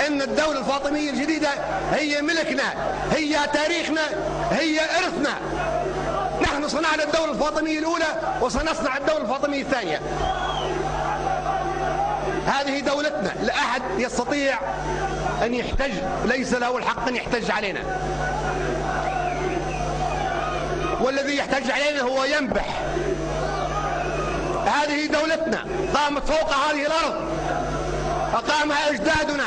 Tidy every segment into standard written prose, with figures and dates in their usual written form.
إن الدولة الفاطمية الجديدة هي ملكنا، هي تاريخنا، هي إرثنا. نحن صنعنا الدولة الفاطمية الأولى وسنصنع الدولة الفاطمية الثانية. هذه دولتنا، لا أحد يستطيع أن يحتج، ليس له الحق أن يحتج علينا، والذي يحتج علينا هو ينبح. هذه دولتنا قامت فوق هذه الأرض، أقامها أجدادنا،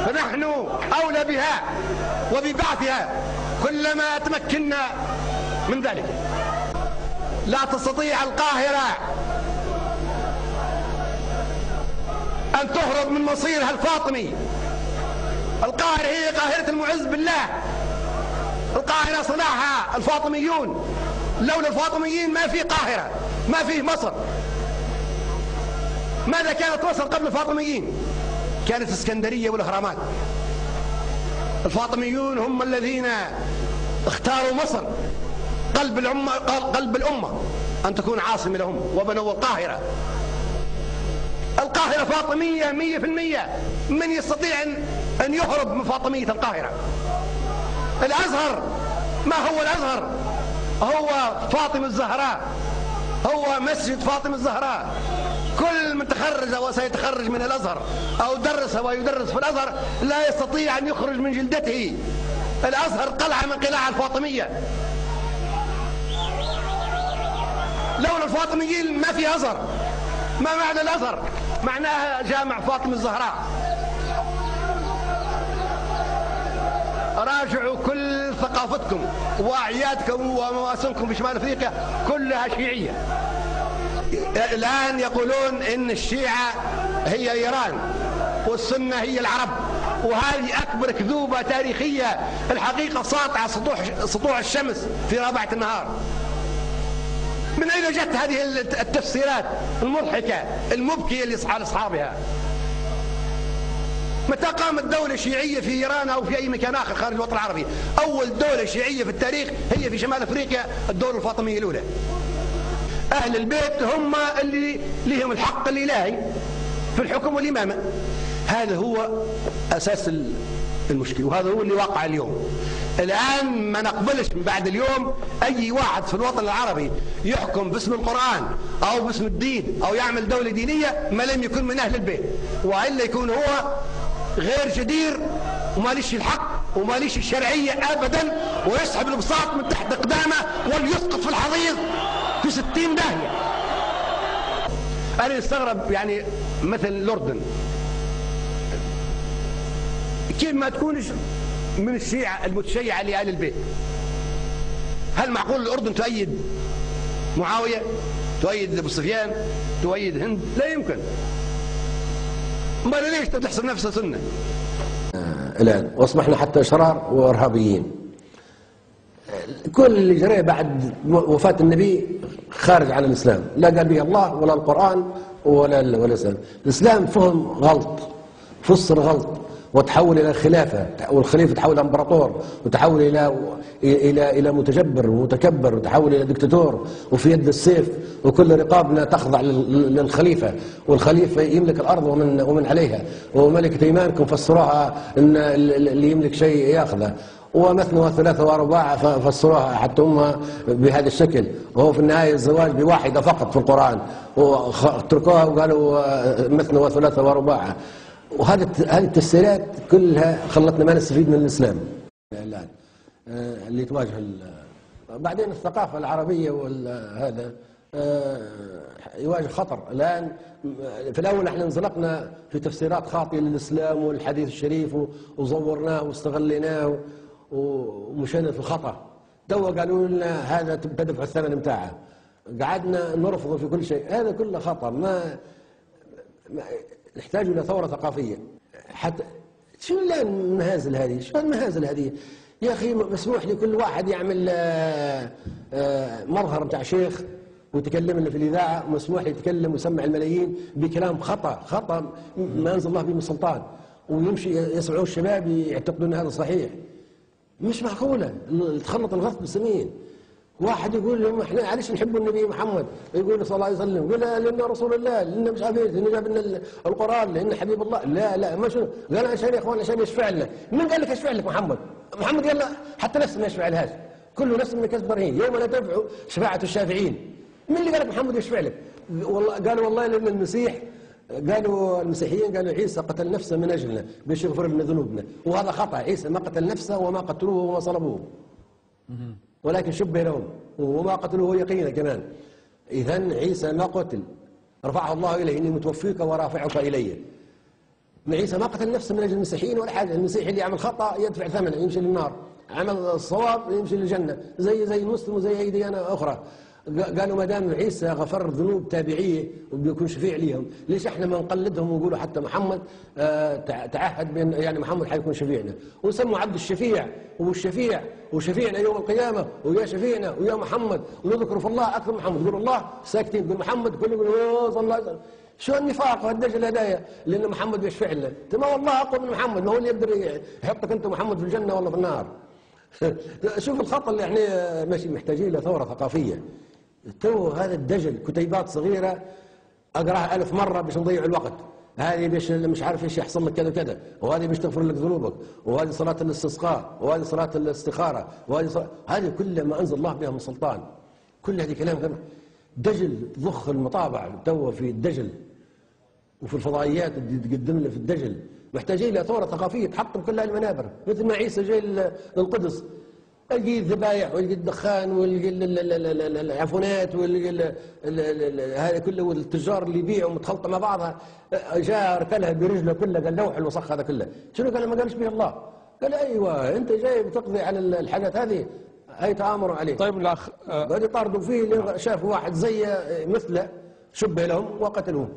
فنحن أولى بها وببعثها كلما تمكنا من ذلك. لا تستطيع القاهرة أن تهرب من مصيرها الفاطمي. القاهرة هي قاهرة المعز بالله، القاهرة صنعها الفاطميون، لولا الفاطميين ما في قاهرة، ما فيه مصر. ماذا كانت مصر قبل الفاطميين؟ كانت اسكندرية والأهرامات. الفاطميون هم الذين اختاروا مصر قلب الأمة أن تكون عاصمة لهم، وبنوا القاهرة. القاهرة فاطمية 100%. من يستطيع أن يهرب من فاطمية القاهرة؟ الأزهر، ما هو الأزهر؟ هو فاطمة الزهراء، هو مسجد فاطمة الزهراء. كل من تخرج وسيتخرج من الأزهر أو درس ويدرس في الأزهر لا يستطيع أن يخرج من جلدته. الأزهر قلعة من قلاع الفاطمية. لولا الفاطميين ما في أزهر. ما معنى الأزهر؟ معناها جامع فاطمة الزهراء. راجعوا كل ثقافتكم وأعيادكم ومواسمكم في شمال أفريقيا كلها شيعية. الآن يقولون إن الشيعة هي إيران والسنة هي العرب، وهذه أكبر كذوبة تاريخية. الحقيقة ساطعة سطوع الشمس في رابعة النهار. من أين جت هذه التفسيرات المضحكة المبكية لأصحابها؟ متى قامت دولة شيعية في إيران أو في أي مكان آخر خارج الوطن العربي؟ أول دولة شيعية في التاريخ هي في شمال أفريقيا، الدولة الفاطمية الأولى. أهل البيت هم اللي لهم الحق الإلهي في الحكم والإمامة. هذا هو أساس المشكلة، وهذا هو اللي واقع اليوم. الآن ما نقبلش من بعد اليوم أي واحد في الوطن العربي يحكم باسم القرآن أو باسم الدين أو يعمل دولة دينية ما لم يكن من أهل البيت، وإلا يكون هو غير جدير وماليش الحق وماليش الشرعية أبدا، ويسحب البساط من تحت قدامه وليسقط في الحضيض في 60 داهية. أنا استغرب يعني مثل الأردن، كيف ما تكونش من الشيعة المتشيعة لآل البيت؟ هل معقول الأردن تؤيد معاوية، تؤيد أبو سفيان، تؤيد هند؟ لا يمكن. ما ليش تحسب نفسها سنة؟ الآن واصبحنا حتى أشرار وإرهابيين. كل اللي جرى بعد وفاة النبي خارج عن الإسلام، لا قال به الله ولا القرآن ولا الإسلام. الإسلام فهم غلط، فسر غلط، وتحول إلى خلافة، والخليفة تحول إلى إمبراطور، وتحول إلى متجبر ومتكبر، وتحول إلى دكتاتور وفي يد السيف، وكل رقابنا تخضع للخليفة، والخليفة يملك الأرض ومن عليها، وملكة أيمانكم فسروها إن اللي يملك شيء يأخذه، ومثنى وثلاثة ورباع فسروها حتى هم بهذا الشكل، وهو في النهاية الزواج بواحدة فقط في القرآن، وتركوها وقالوا مثنى وثلاثة ورباع. وهذه التفسيرات كلها خلتنا ما نستفيد من الإسلام الآن اللي تواجه. بعدين الثقافة العربية وهذا يواجه خطر الآن. في الأول احنا انزلقنا في تفسيرات خاطئة للإسلام والحديث الشريف وزورناه واستغليناه ومشينا في الخطأ. قالوا لنا هذا تدفع الثمن بتاعه، قعدنا نرفضه في كل شيء. هذا كله خطأ. ما نحتاج إلى ثورة ثقافية. حتى شو المهازل هذه؟ شو المهازل هذه يا أخي؟ مسموح لكل واحد يعمل مظهر بتاع شيخ ويتكلم لنا في الإذاعة، ومسموح له يتكلم ويسمع الملايين بكلام خطأ ما أنزل الله به من سلطان، ويمشي يسمعوه الشباب يعتقدون أن هذا صحيح. مش معقولة تخلط الغث بالسمين. واحد يقول لهم احنا علاش نحبوا النبي محمد؟ يقول صلى الله عليه وسلم، يقول لأن رسول الله، لأن مش عارف ايش، لأن جاب لنا القرآن، لأن حبيب الله. لا ما شنو؟ قال عشان يا اخوان عشان يشفع لنا. من قال لك يشفع لك محمد؟ محمد قال لا حتى نفسه ما يشفع لهاش. كل نفس من كسب رهين، يوم لا تنفع شفاعة الشافعين. من اللي قال لك محمد يشفع لك؟ والله قالوا والله لأن المسيح، قالوا المسيحيين قالوا عيسى قتل نفسه من أجلنا باش يغفر لنا ذنوبنا، وهذا خطأ. عيسى ما قتل نفسه وما قتلوه وما صلبوه، ولكن شبه لهم وما قتلوه يقينا كمان. إذن عيسى ما قتل، رفعه الله إليه، إني متوفيك ورافعك إلي. عيسى ما قتل نفسه من أجل المسيحيين ولا حاجة. المسيحي اللي يعمل خطأ يدفع ثمنه، يمشي للنار. عمل الصواب يمشي للجنة، زي المسلم وزي أي ديانة أخرى. قالوا ما دام عيسى غفر ذنوب تابعيه وبيكون شفيع ليهم، ليش احنا ما نقلدهم ونقولوا حتى محمد تعهد بان يعني محمد حيكون شفيعنا، ونسموا عبد الشفيع والشفيع وشفيعنا يوم القيامه ويا شفيعنا ويا محمد، ونذكر في الله اكثر من محمد. يقول الله ساكتين، يقول محمد، كل يقول صلى الله عليه وسلم. شو النفاق والدجل هدايا؟ لان محمد بيشفع لنا. ما والله اقوى من محمد، ما هو اللي يقدر يحطك انت محمد في الجنه ولا في النار. شوف الخطأ اللي احنا ماشي محتاجين له ثوره ثقافيه. تو هذا الدجل كتيبات صغيرة أقراها 1000 مرة باش نضيع الوقت. هذه باش مش عارف ايش يحصل لك كذا وكذا، وهذه باش تغفر لك ذنوبك، وهذه صلاة الاستسقاء، وهذه صلاة الاستخارة، وهذه هذه كلها ما أنزل الله بها من سلطان. كل هذه كلام دجل. ضخ المطابع تو في الدجل وفي الفضائيات اللي تقدم له في الدجل. محتاجين له ثورة ثقافية تحطم كل المنابر، مثل ما عيسى جاي للقدس القي الذبايح والقي الدخان والقي العفونات والقي هذا كله، والتجار اللي يبيعوا متخلطه مع بعضها. جاء ركلها برجله كلها، قال لوح الوسخ هذا كله. شنو قال؟ ما قالش به الله. قال ايوه انت جاي بتقضي على الحاجات هذه، هي تآمروا عليه. طيب الاخ بعد يطاردوا فيه، شافوا واحد زي مثله شبه لهم وقتلوه.